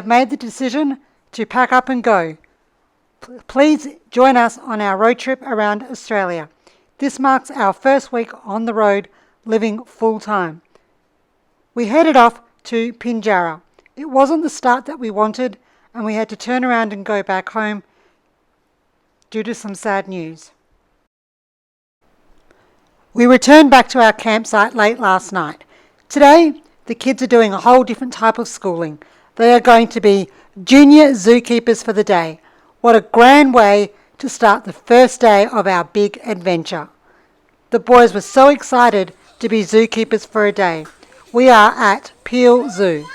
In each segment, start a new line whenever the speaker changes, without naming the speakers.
have made the decision to pack up and go. Please join us on our road trip around Australia. This marks our first week on the road living full time. We headed off to Pinjarra. It wasn't the start that we wanted, and we had to turn around and go back home due to some sad news. We returned back to our campsite late last night. Today, the kids are doing a whole different type of schooling. They are going to be junior zookeepers for the day. What a grand way to start the first day of our big adventure. The boys were so excited to be zookeepers for a day. We are at Peel Zoo.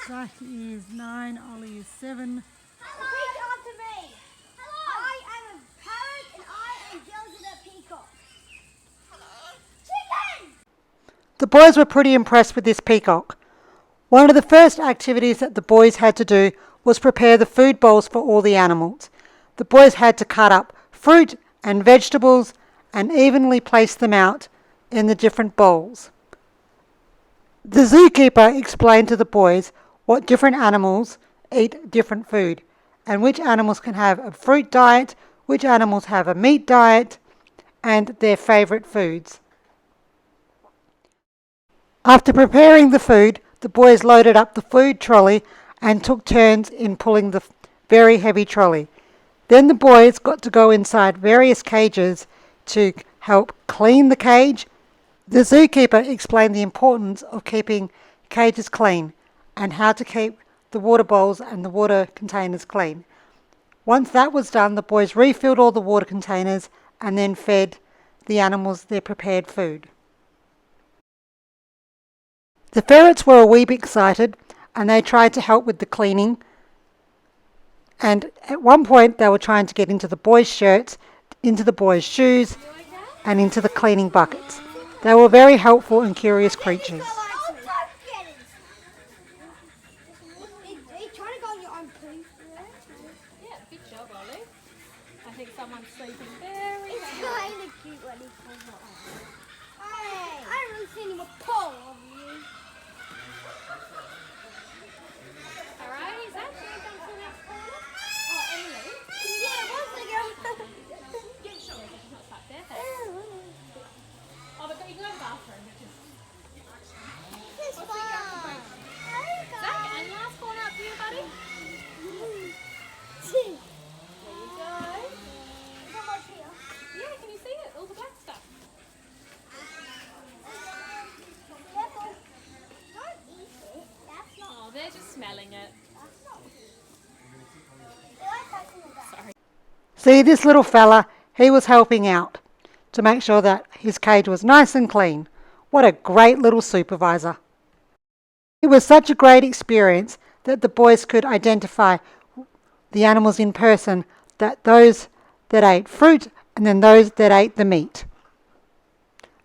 Zach is 9, Ollie is 7.
Repeat after me. Hello. I am a parrot and I am Gilda the peacock. Hello. Chicken!
The boys were pretty impressed with this peacock. One of the first activities that the boys had to do was prepare the food bowls for all the animals. The boys had to cut up fruit and vegetables and evenly place them out in the different bowls. The zookeeper explained to the boys what different animals eat different food, and which animals can have a fruit diet, which animals have a meat diet, and their favourite foods. After preparing the food, the boys loaded up the food trolley and took turns in pulling the very heavy trolley. Then the boys got to go inside various cages to help clean the cage. The zookeeper explained the importance of keeping cages clean and how to keep the water bowls and the water containers clean. Once that was done, the boys refilled all the water containers and then fed the animals their prepared food. The ferrets were a wee bit excited and they tried to help with the cleaning, and at one point they were trying to get into the boys' shirts, into the boys' shoes and into the cleaning buckets. They were very helpful and curious creatures.
I think someone's sleeping very
It's kind of cute when he comes up. Hey, I haven't really seen him a paw of you.
Alright, is that going to come to the next corner?
Oh, Emily? Yeah, once again.
Get sure it's not stuck there. Thanks. Oh, but you can go to the bathroom.
It's fun.
Zach, and last corner up here, buddy. There you go.
How much here?
Yeah, can you see it? All the black stuff.
Careful. Don't eat it. That's not.
Oh, they're just smelling it.
That's not. They like touching the back.
Sorry.
See, this little fella, he was helping out to make sure that his cage was nice and clean. What a great little supervisor. It was such a great experience that the boys could identify the animals in person, that those that ate fruit and then those that ate the meat.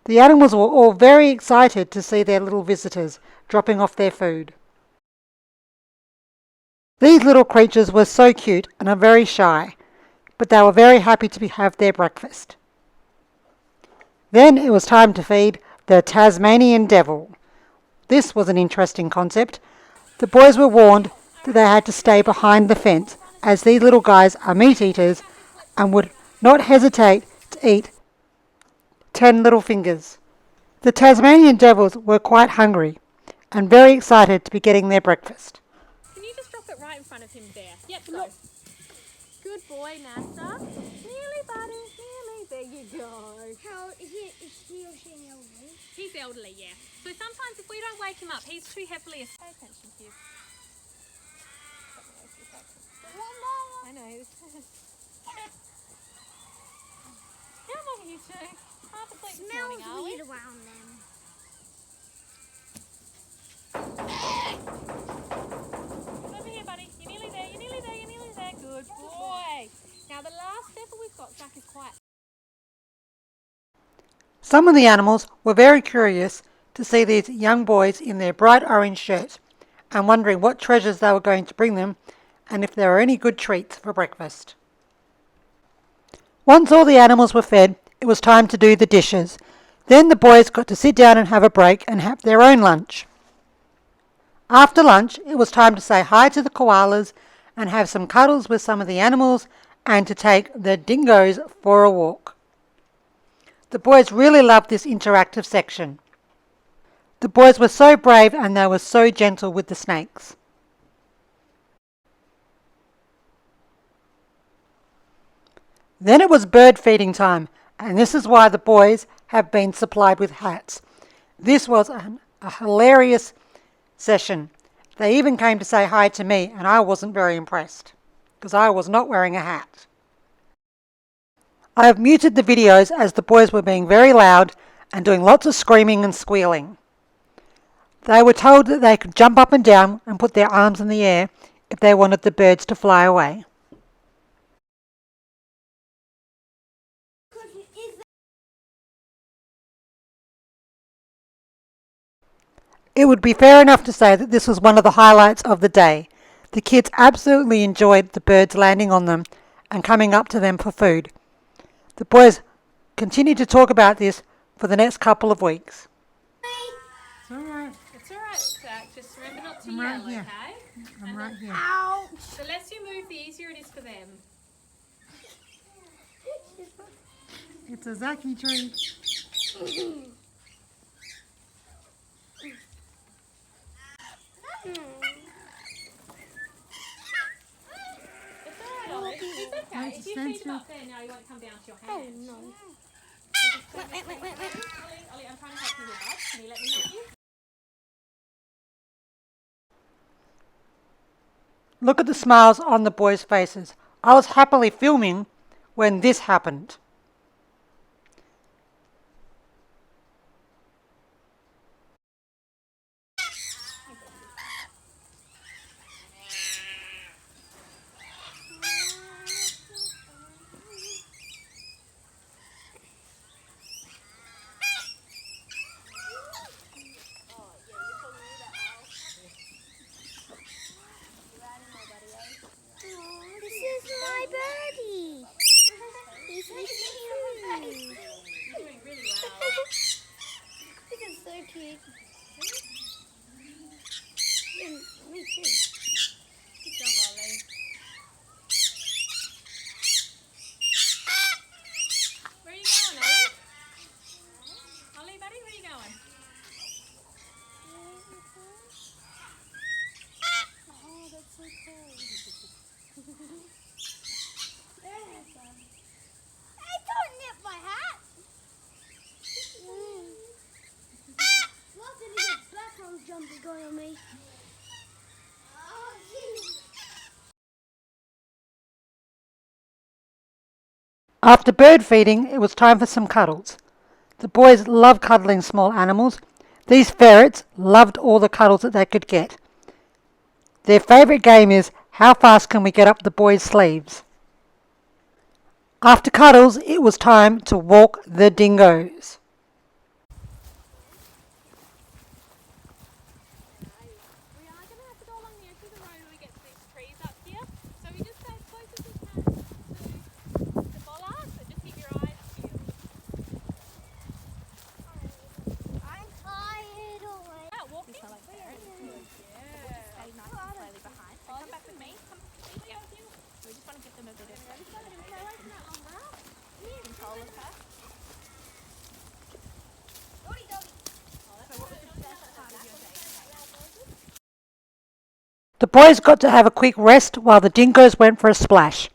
The animals were all very excited to see their little visitors dropping off their food. These little creatures were so cute and are very shy, but they were very happy to have their breakfast. Then it was time to feed the Tasmanian devil. This was an interesting concept. The boys were warned that they had to stay behind the fence, as these little guys are meat eaters and would not hesitate to eat 10 little fingers. The Tasmanian devils were quite hungry and very excited to be getting their breakfast.
Can you just drop it right in front of him there? Yep, go. Good boy, Nasta. Nearly, buddy. Nearly. There you go.
How is he or she elderly?
He's elderly, yeah. So sometimes if we don't wake him up, he's too heavily asleep. Pay attention to you. I know. Come on, you two. Half asleep this morning,
Smells
are we?
weird around them.
Over here, buddy. You're nearly there. You're nearly there. You're nearly there. Good boy. Now the last step we've got, Zach, is quiet.
Some of the animals were very curious to see these young boys in their bright orange shirts and wondering what treasures they were going to bring them and if there were any good treats for breakfast. Once all the animals were fed, it was time to do the dishes. Then the boys got to sit down and have a break and have their own lunch. After lunch, it was time to say hi to the koalas and have some cuddles with some of the animals and to take the dingoes for a walk. The boys really loved this interactive section. The boys were so brave and they were so gentle with the snakes. Then it was bird feeding time, and this is why the boys have been supplied with hats. This was a hilarious session. They even came to say hi to me, and I wasn't very impressed because I was not wearing a hat. I have muted the videos as the boys were being very loud and doing lots of screaming and squealing. They were told that they could jump up and down and put their arms in the air if they wanted the birds to fly away. It would be fair enough to say that this was one of the highlights of the day. The kids absolutely enjoyed the birds landing on them and coming up to them for food. The boys continued to talk about this for the next couple of weeks.
It's alright, Zach. Just remember not to yell, okay?
I'm right here.
Ouch!
The less you move, the easier it is for them.
It's a Zachy tree.
It's alright, Ollie. It's okay. If you feed them up there now, you won't come down to your hand.
Oh no.
Ollie, I'm trying to help you with that. Can you let me help you?
Look at the smiles on the boys' faces. I was happily filming when this happened.
This is my birdie. He's
You're doing really well.
This is so cute. Me too.
Good job, Ollie. Where are you going, Ollie? Ollie, buddy, where are you going?
Oh, that's so cool. Hey, don't nip my hat. Lots of little black ones jumping going on me. Oh, jeez.
After bird feeding, it was time for some cuddles. The boys love cuddling small animals. These ferrets loved all the cuddles that they could get. Their favourite game is how fast can we get up the boys' sleeves. After cuddles, it was time to walk the dingoes.
We are going to have to go along the edge of the road when we get to these trees up here. So we just stay as close as we can to the bollards, but just keep your eyes peeled.
I'm tired already.
Out walking? I like ferrets. Yeah. Stay nice and slowly behind. So come back with me. Come with me. Yeah. We just want to give them a bit of control of her.
The boys got to have a quick rest while the dingoes went for a splash.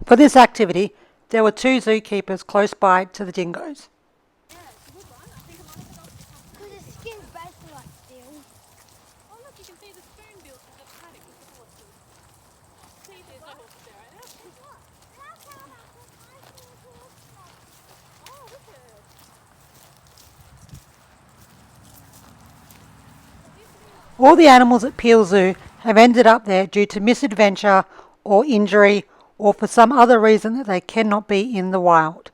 For this activity, there were 2 zookeepers close by to the dingoes.
Because the skin's basically like steel.
Oh look, you can see the spoon built in the paddock with the horses. See, there's no horses there right now. Oh, look at it.
All the animals at Peel Zoo have ended up there due to misadventure or injury or for some other reason that they cannot be in the wild.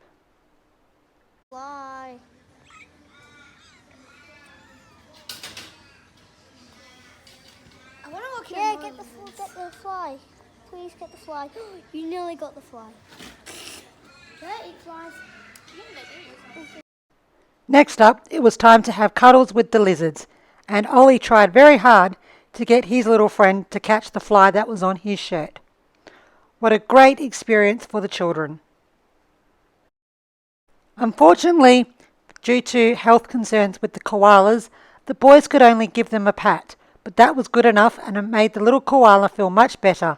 Why? I wonder what please get the fly. You nearly got the fly. Yeah, eat flies.
Next up, it was time to have cuddles with the lizards, and Ollie tried very hard to get his little friend to catch the fly that was on his shirt. What a great experience for the children. Unfortunately, due to health concerns with the koalas, the boys could only give them a pat, but that was good enough and it made the little koala feel much better.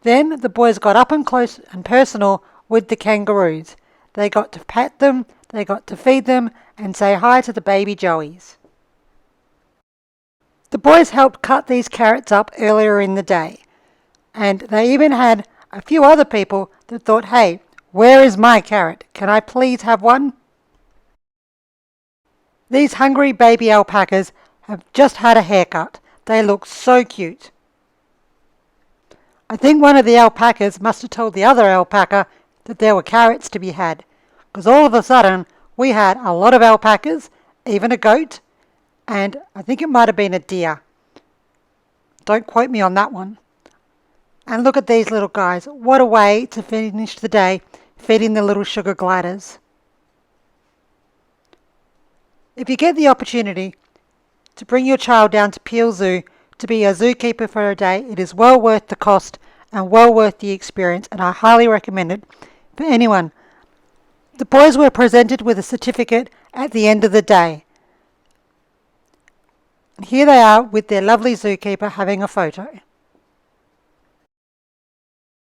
Then the boys got up and close and personal with the kangaroos. They got to pat them, they got to feed them and say hi to the baby joeys. The boys helped cut these carrots up earlier in the day, and they even had a few other people that thought, hey, where is my carrot? Can I please have one? These hungry baby alpacas have just had a haircut. They look so cute. I think one of the alpacas must have told the other alpaca that there were carrots to be had, because all of a sudden we had a lot of alpacas, even a goat, and I think it might have been a deer. Don't quote me on that one. And look at these little guys. What a way to finish the day feeding the little sugar gliders. If you get the opportunity to bring your child down to Peel Zoo to be a zookeeper for a day, it is well worth the cost and well worth the experience, and I highly recommend it for anyone. The boys were presented with a certificate at the end of the day. And here they are with their lovely zookeeper having a photo.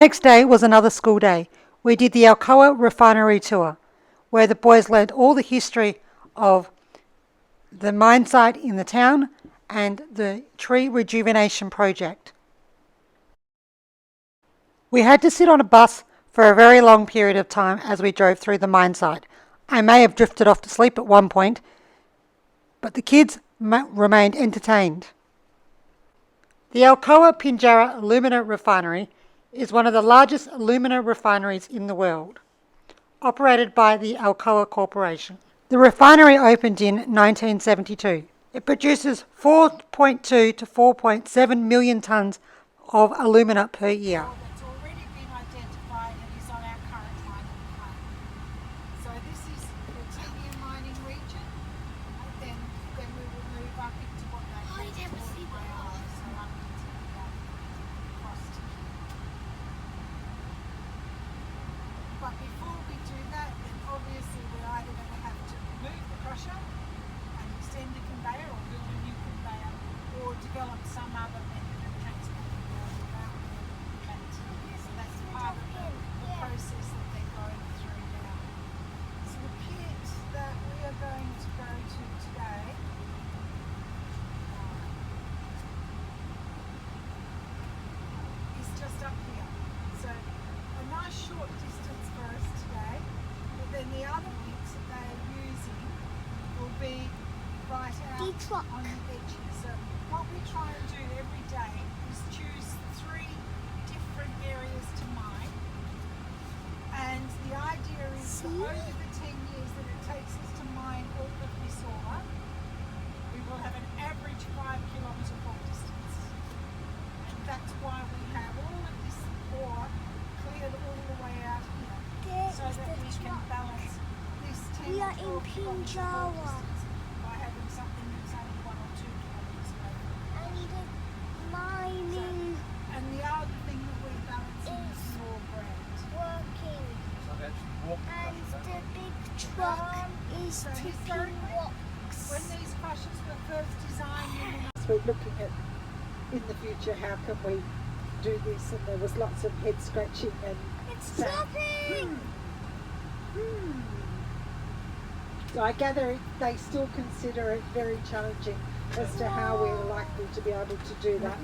Next day was another school day. We did the Alcoa refinery tour, where the boys learnt all the history of the mine site in the town and the tree rejuvenation project. We had to sit on a bus for a very long period of time as we drove through the mine site. I may have drifted off to sleep at one point, but the kids remained entertained. The Alcoa Pinjarra alumina refinery is one of the largest alumina refineries in the world, operated by the Alcoa Corporation. The refinery opened in 1972. It produces 4.2 to 4.7 million tonnes of alumina per year.
That's already been identified and is on our current mining plan. So this is the Tibian mining region, and then we will move up into what they call the ground, so up into across to here. But before we do that, then obviously we're either going to have to remove the crusher and extend the conveyor, or build a new conveyor, or develop some other method of transporting the ore around back to here. So that's part of the process that they're going through now. So the pit that we are going to go to today is just up here. So a nice short distance for us today, but then the other pits that they are using will be right out on the edge here. So what we try and do every day is choose 3 different areas to mine, and the idea is that over the 10 years that it takes us to mine all of this ore, we will have an average 5 kilometre walk distance, and that's why we have all of this ore cleared all the way out here, so that we can balance this 10
We are
or
in
12 kilometre walk
Pinjarra.
distance by having something that's only 1 or 2 kilometres away.
And the mining
And the other thing that we balance is your brand.
working. And the big truck is
So
tipping
historically,
rocks.
when these crushers were first designed, we're looking at in the future how can we do this, and there was lots of head scratching and
It's
saying,
dropping!
So I gather they still consider it very challenging as to how we're likely to be able to do that.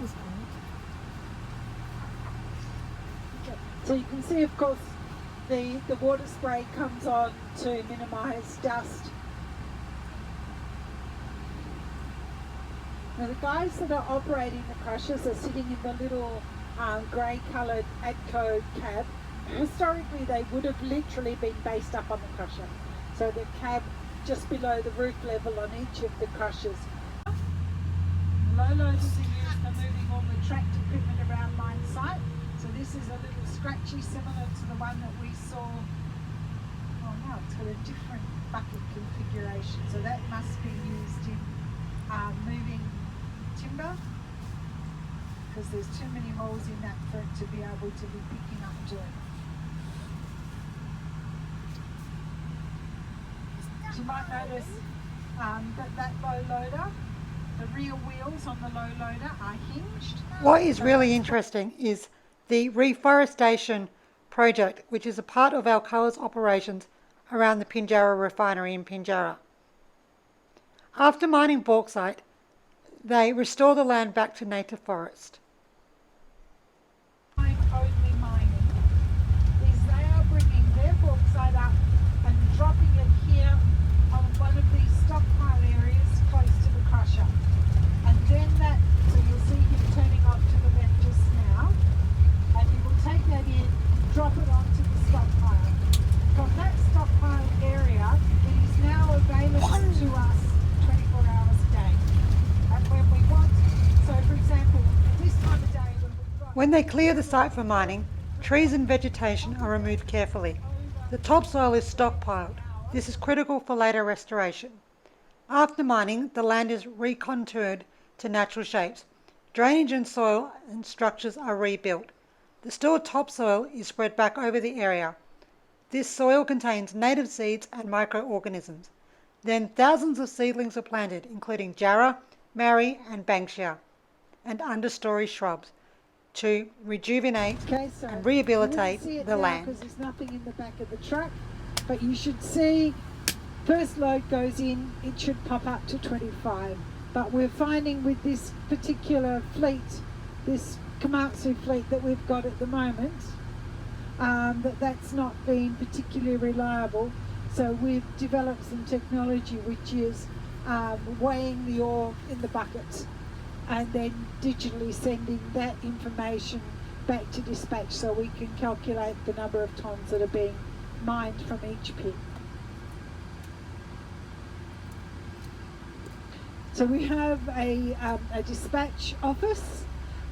So you can see, of course, the water spray comes on to minimise dust. Now the guys that are operating the crushers are sitting in the little grey coloured Adco cab. Historically they would have literally been based up on the crusher. So the cab just below the roof level on each of the crushers. Low loaders are used for moving all the tracked equipment around mine site. this is a little scratchy similar to the one that we saw. Oh no, it's got a different bucket configuration, so that must be used in moving timber, because there's too many holes in that for it to be able to be picking up dirt. You might notice that low loader, the rear wheels on the low loader are hinged.
What is really interesting is the reforestation project, which is a part of Alcoa's operations around the Pinjarra refinery in Pinjarra. After mining bauxite, they restore the land back to native forest.
Only mining is they are bringing their bauxite up and dropping it here on one of these stockpile areas close to the crusher. And then that, so you'll see him turning off to the left just now, and he will take that in, drop it onto the stockpile. From that stockpile area, it is now available to us 24 hours a day. And when we want, so for example, this time of day when we've got...
When they clear the site for mining, trees and vegetation are removed carefully. The topsoil is stockpiled. This is critical for later restoration. After mining, the land is recontoured to natural shapes. Drainage and soil and structures are rebuilt. The stored topsoil is spread back over the area. This soil contains native seeds and microorganisms. Then thousands of seedlings are planted, including jarrah, marri and banksia, and understory shrubs, to rejuvenate and rehabilitate the land.
Because there's nothing in the back of the truck, but you should see first load goes in, it should pop up to 25. But we're finding with this particular fleet, this Komatsu fleet that we've got at the moment, that's not been particularly reliable. So we've developed some technology which is weighing the ore in the bucket and then digitally sending that information back to dispatch so we can calculate the number of tonnes that are being mined from each pit. So we have a dispatch office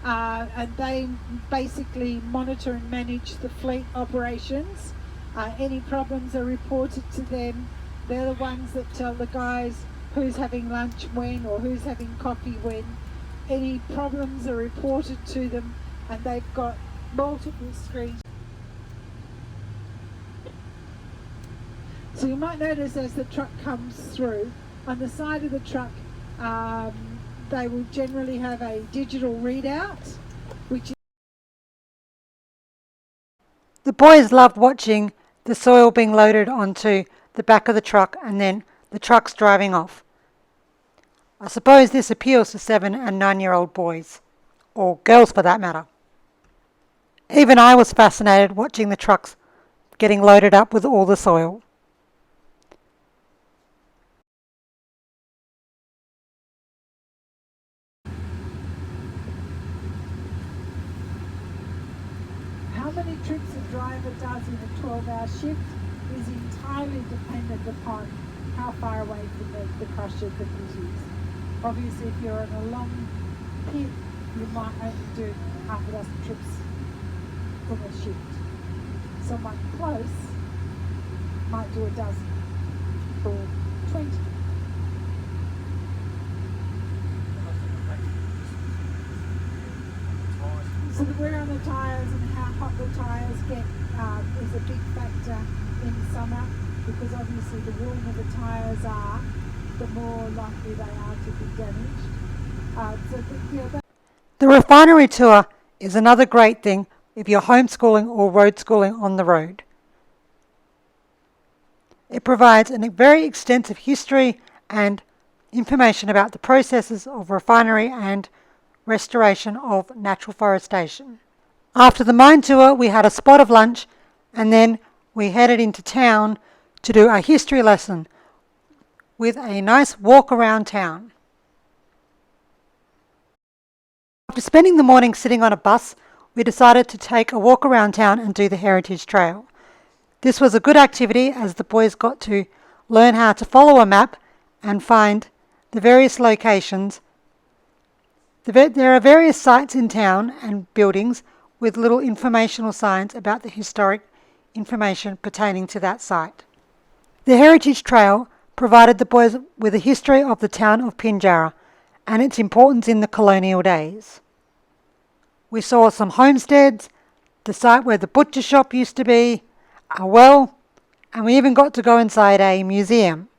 and they basically monitor and manage the fleet operations. Any problems are reported to them. They're the ones that tell the guys who's having lunch when or who's having coffee when. Any problems are reported to them, and they've got multiple screens. So you might notice as the truck comes through, on the side of the truck they will generally have a digital readout, which is...
The boys loved watching the soil being loaded onto the back of the truck and then the trucks driving off. I suppose this appeals to 7 and 9-year-old boys, or girls for that matter. Even I was fascinated watching the trucks getting loaded up with all the soil.
How many trips a driver does in a 12-hour shift is entirely dependent upon how far away from the crusher the pit is. Obviously, if you're on a long pit, you might only do half a dozen trips from a shift. Someone close might do a dozen or 20. So the wear on the tyres and how hot the tyres get is a big factor in summer, because obviously the warmer the tyres are, the more likely they are to be damaged.
The refinery tour is another great thing if you're homeschooling or road schooling on the road. It provides a very extensive history and information about the processes of refinery and restoration of natural forestation. After the mine tour, we had a spot of lunch and then we headed into town to do a history lesson with a nice walk around town. After spending the morning sitting on a bus, we decided to take a walk around town and do the Heritage Trail. This was a good activity as the boys got to learn how to follow a map and find the various locations. There are various sites in town and buildings with little informational signs about the historic information pertaining to that site. The Heritage Trail provided the boys with a history of the town of Pinjarra and its importance in the colonial days. We saw some homesteads, the site where the butcher shop used to be, a well, and we even got to go inside a museum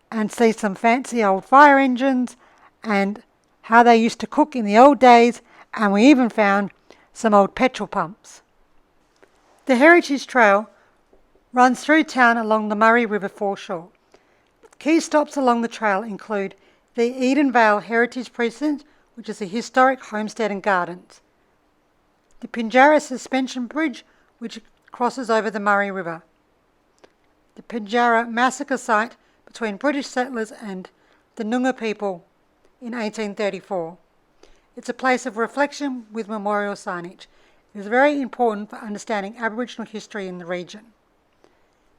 and see some fancy old fire engines and how they used to cook in the old days, and we even found some old petrol pumps. The Heritage Trail runs through town along the Murray River foreshore. Key stops along the trail include the Edenvale Heritage Precinct, which is a historic homestead and gardens, the Pinjarra Suspension Bridge, which crosses over the Murray River, the Pinjarra massacre site between British settlers and the Noongar people in 1834. It's a place of reflection with memorial signage. It is very important for understanding Aboriginal history in the region.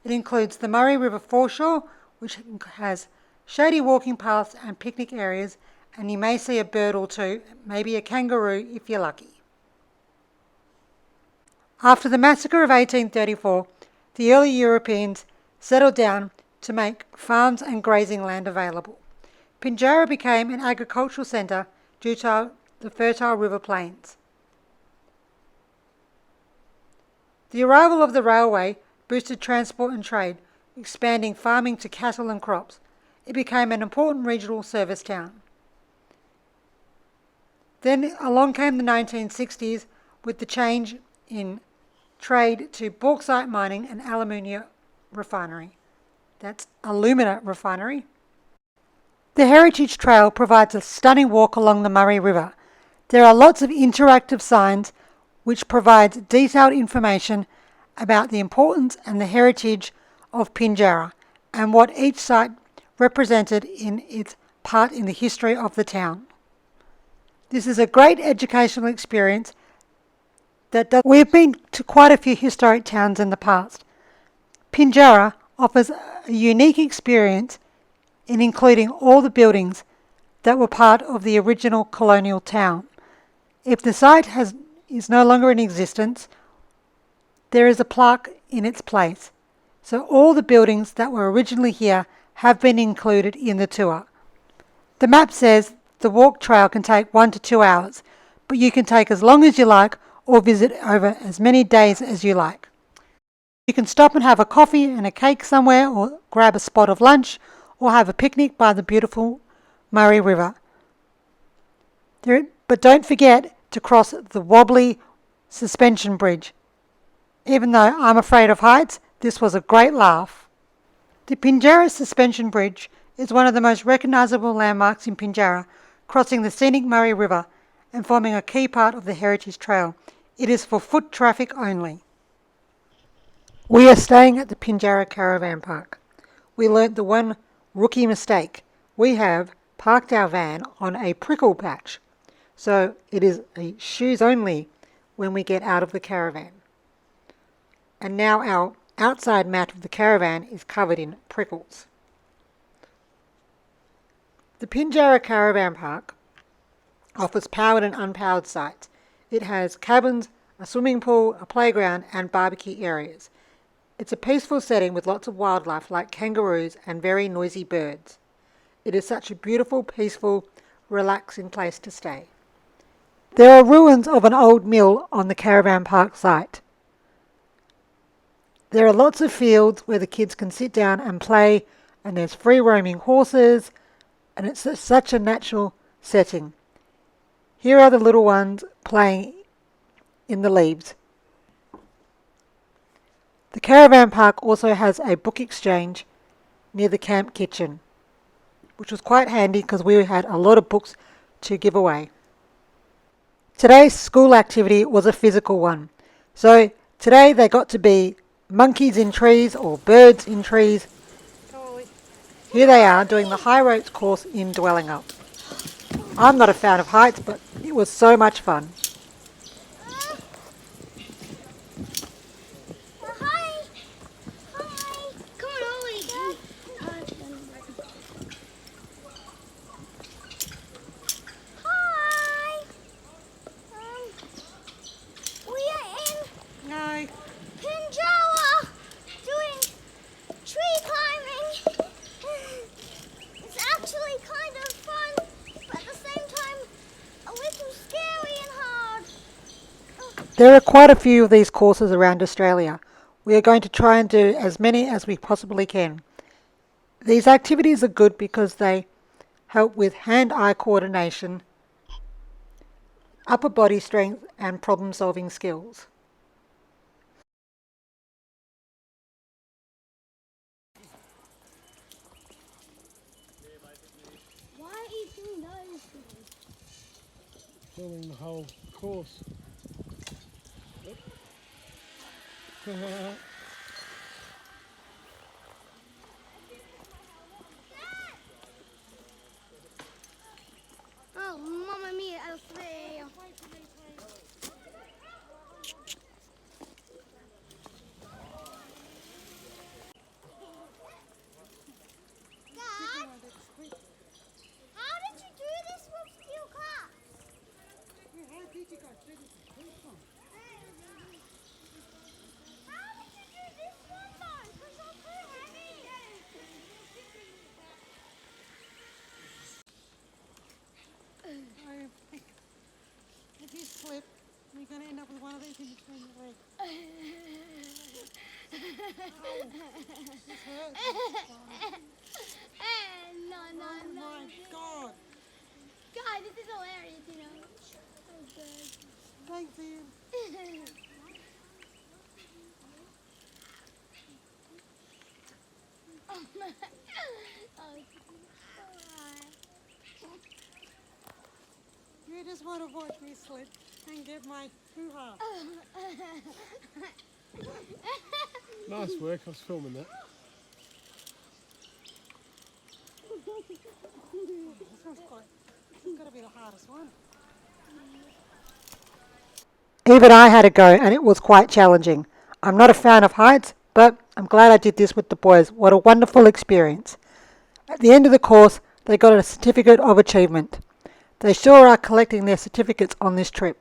It includes the Murray River foreshore, which has shady walking paths and picnic areas, and you may see a bird or two, maybe a kangaroo if you're lucky. After the massacre of 1834, the early Europeans settled down to make farms and grazing land available. Pinjarra became an agricultural centre due to the fertile river plains. The arrival of the railway boosted transport and trade, expanding farming to cattle and crops. It became an important regional service town. Then along came the 1960s with the change in trade to bauxite mining and alumina refinery. That's alumina refinery. The Heritage Trail provides a stunning walk along the Murray River. There are lots of interactive signs which provide detailed information about the importance and the heritage of Pinjarra and what each site represented in its part in the history of the town. This is a great educational experience We've been to quite a few historic towns in the past. Pinjarra offers a unique experience in including all the buildings that were part of the original colonial town. If the site is no longer in existence, there is a plaque in its place. So all the buildings that were originally here have been included in the tour. The map says the walk trail can take 1 to 2 hours, but you can take as long as you like or visit over as many days as you like. You can stop and have a coffee and a cake somewhere, or grab a spot of lunch, or have a picnic by the beautiful Murray River. But don't forget to cross the wobbly suspension bridge. Even though I'm afraid of heights, this was a great laugh. The Pinjarra Suspension Bridge is one of the most recognisable landmarks in Pinjarra, crossing the scenic Murray River and forming a key part of the Heritage Trail. It is for foot traffic only. We are staying at the Pinjarra Caravan Park. We learnt the one rookie mistake. We have parked our van on a prickle patch, so it is a shoes only when we get out of the caravan. And now our outside mat of the caravan is covered in prickles. The Pinjarra Caravan Park offers powered and unpowered sites. It has cabins, a swimming pool, a playground and barbecue areas. It's a peaceful setting with lots of wildlife like kangaroos and very noisy birds. It is such a beautiful, peaceful, relaxing place to stay. There are ruins of an old mill on the caravan park site. There are lots of fields where the kids can sit down and play, and there's free roaming horses, and it's such a natural setting. Here are the little ones playing in the leaves. The caravan park also has a book exchange near the camp kitchen, which was quite handy because we had a lot of books to give away. Today's school activity was a physical one. So today they got to be monkeys in trees or birds in trees. Here they are doing the high ropes course in Dwelling Up. I'm not a fan of heights, but it was so much fun.
Hi. Hi. Come on, Ollie. Hi.
There are quite a few of these courses around Australia. We are going to try and do as many as we possibly can. These activities are good because they help with hand-eye coordination, upper body strength and problem-solving skills.
Why are you doing those things?
Filming the whole course.
Oh, mamma mia, el frío. Dad, how did you do this with your class? How did you do this one though? Because you're too heavy.
If you slip, you're going to end up with one of these in between your legs. This hurts.
No.
Oh my God.
Guys, this is hilarious, you know. Oh, good.
Thanks, Ian.
Oh,
You just want to watch me slip and get my hoo-ha.
Nice work, I was filming that.
This has got to be the hardest one. Even I had a go and it was quite challenging. I'm not a fan of heights, but I'm glad I did this with the boys. What a wonderful experience. At the end of the course, they got a certificate of achievement. They sure are collecting their certificates on this trip.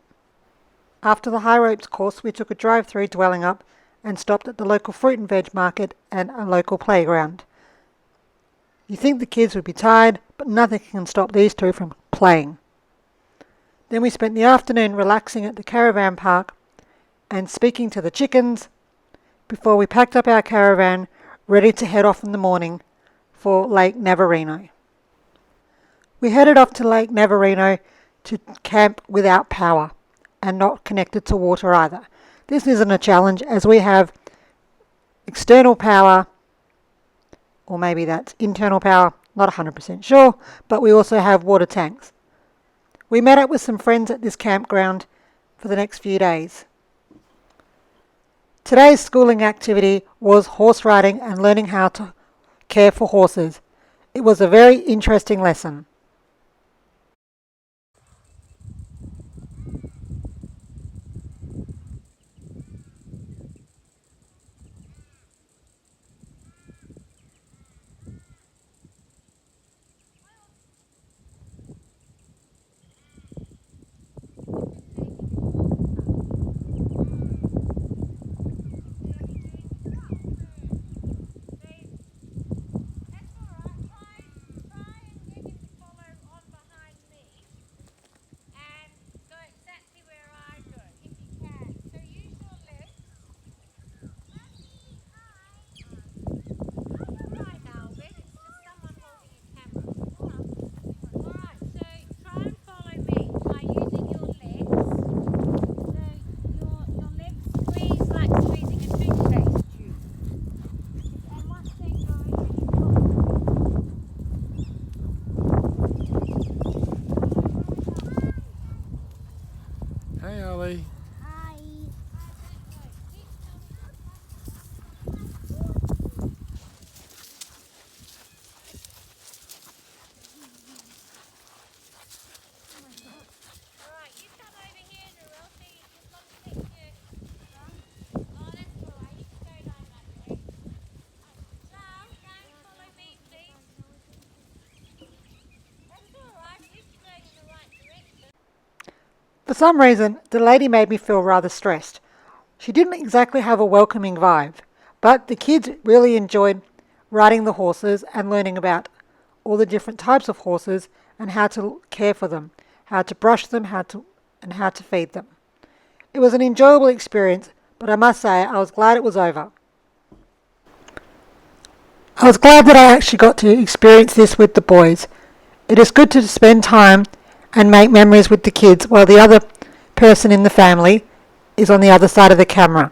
After the high ropes course, we took a drive through Dwellingup and stopped at the local fruit and veg market and a local playground. You think the kids would be tired, but nothing can stop these two from playing. Then we spent the afternoon relaxing at the caravan park and speaking to the chickens before we packed up our caravan, ready to head off in the morning for Lake Navarino. We headed off to Lake Navarino to camp without power and not connected to water either. This isn't a challenge as we have external power, or maybe that's internal power, not 100% sure, but we also have water tanks. We met up with some friends at this campground for the next few days. Today's schooling activity was horse riding and learning how to care for horses. It was a very interesting lesson.
Hey Ali.
Hi.
Alright, you come over here, Narelle, so you just got to stick your... Oh, that's alright, you can go down that way. Charles, don't follow me, please. That's alright, we're just going in the right direction.
For some reason, the lady made me feel rather stressed. She didn't exactly have a welcoming vibe, but the kids really enjoyed riding the horses and learning about all the different types of horses and how to care for them, how to brush them, how to feed them. It It was an enjoyable experience, but I must say I was glad it was over. I was glad that I actually got to experience this with the boys. It is good to spend time and make memories with the kids while the other person in the family is on the other side of the camera.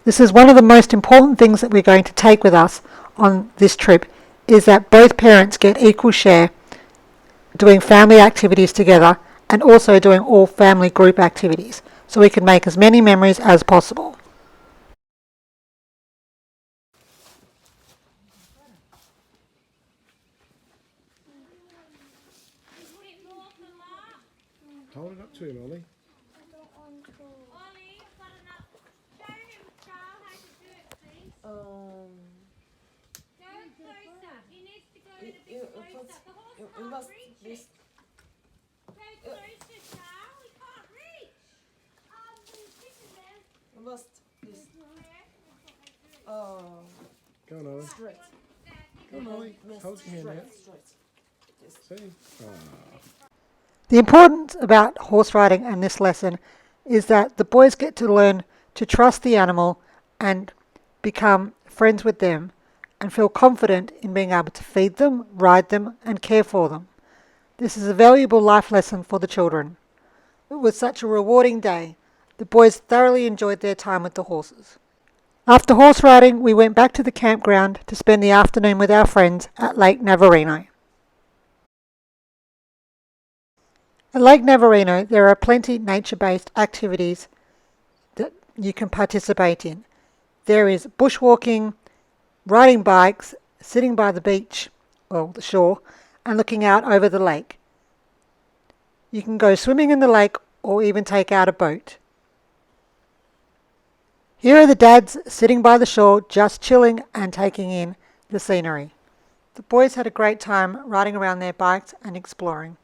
This is one of the most important things that we're going to take with us on this trip, is that both parents get equal share doing family activities together and also doing all family group activities, so we can make as many memories as possible.
Hold it up to him, Ollie.
Ollie, I've got enough. Show him, Charles, how to do it, please. Go closer. He needs to go a bit closer. The horse can't reach it. Go closer, Charles. He can't reach. This is there.
Go on, Ollie. Go on, Ollie. Hold your hand out. See?
The importance about horse riding and this lesson is that the boys get to learn to trust the animal and become friends with them and feel confident in being able to feed them, ride them and care for them. This is a valuable life lesson for the children. It was such a rewarding day. The boys thoroughly enjoyed their time with the horses. After horse riding, we went back to the campground to spend the afternoon with our friends at Lake Navarino. At Lake Navarino, there are plenty nature-based activities that you can participate in. There is bushwalking, riding bikes, sitting by the beach, well, the shore, and looking out over the lake. You can go swimming in the lake or even take out a boat. Here are the dads sitting by the shore, just chilling and taking in the scenery. The boys had a great time riding around their bikes and exploring.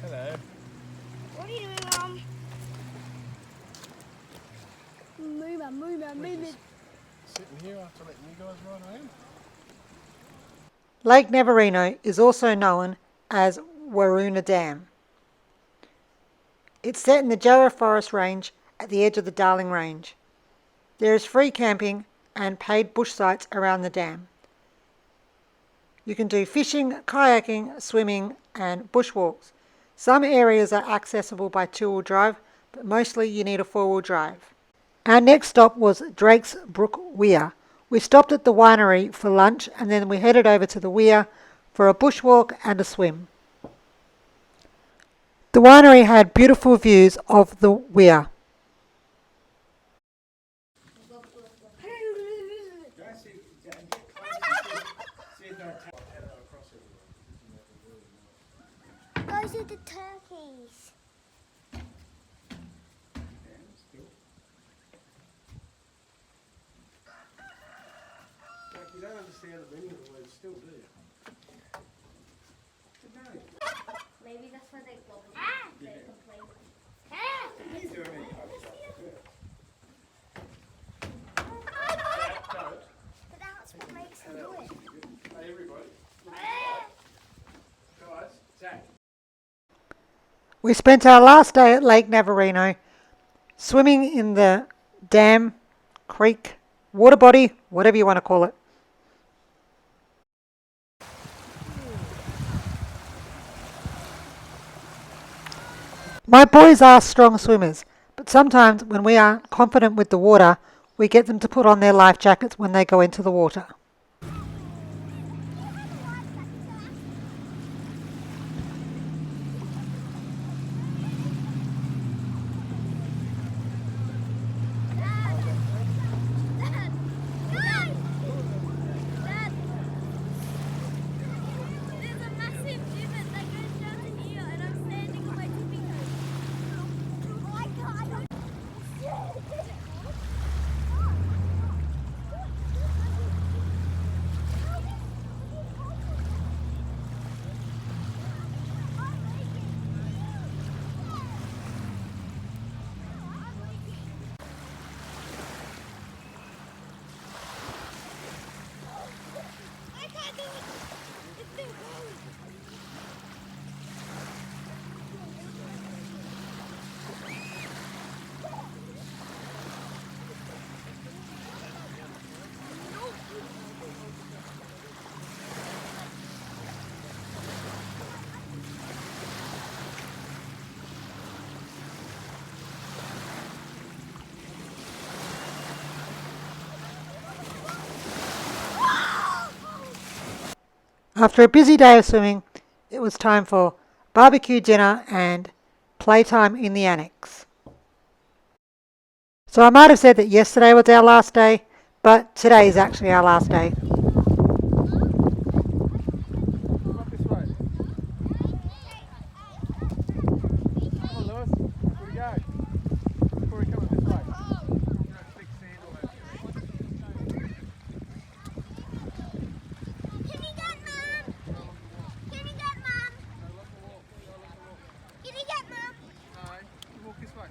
Hello.
What are you doing, Mum? Move it.
Sitting here after letting you guys ride around.
Lake Navarino is also known as Waroona Dam. It's set in the Jarrah Forest Range at the edge of the Darling Range. There is free camping and paid bush sites around the dam. You can do fishing, kayaking, swimming and bushwalks. Some areas are accessible by two-wheel drive, but mostly you need a four-wheel drive. Our next stop was Drakes Brook Weir. We stopped at the winery for lunch and then we headed over to the weir for a bushwalk and a swim. The winery had beautiful views of the weir.
Those are the turkeys.
You don't understand the meaning of the word still, do you?
Maybe that's why they complain.
But that's what makes them do it.
Hey, everybody. Guys, Zach.
We spent our last day at Lake Navarino swimming in the dam, creek, water body, whatever you want to call it. My boys are strong swimmers, but sometimes when we aren't confident with the water, we get them to put on their life jackets when they go into the water. After a busy day of swimming, it was time for barbecue dinner and playtime in the annex. So I might have said that yesterday was our last day, but today is actually our last day.
Come up this way. Come on, Lewis. Where we go? Before we come up this way. Big sand all over you.
Can you get Mum? Can you get Mum? Can you get Mum?
No, you walk this way.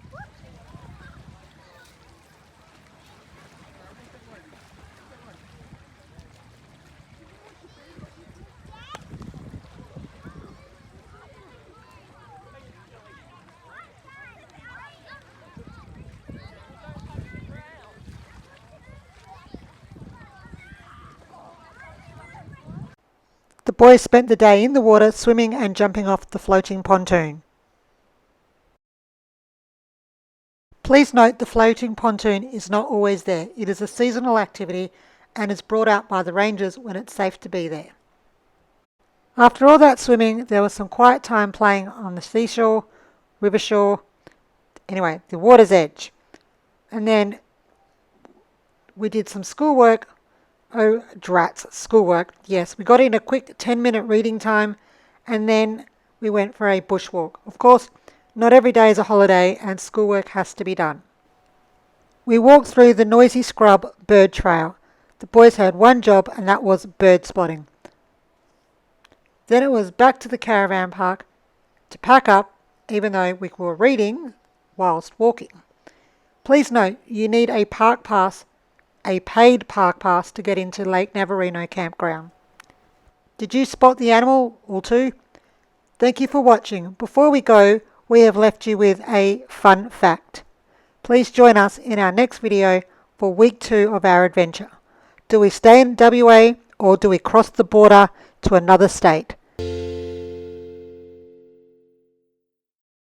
The boys spent the day in the water swimming and jumping off the floating pontoon. Please note the floating pontoon is not always there. It is a seasonal activity and is brought out by the rangers when it's safe to be there. After all that swimming, there was some quiet time playing on the seashore, river shore, anyway, the water's edge. And then we did some schoolwork. Oh, drats, schoolwork. Yes, we got in a quick 10-minute reading time and then we went for a bushwalk. Of course, not every day is a holiday and schoolwork has to be done. We walked through the noisy scrub bird trail. The boys had one job and that was bird spotting. Then it was back to the caravan park to pack up, even though we were reading whilst walking. Please note, you need a park pass, a paid park pass to get into Lake Navarino campground. Did you spot the animal or two? Thank you for watching. Before we go, we have left you with a fun fact. Please join us in our next video for week 2 of our adventure. Do we stay in WA or do we cross the border to another state?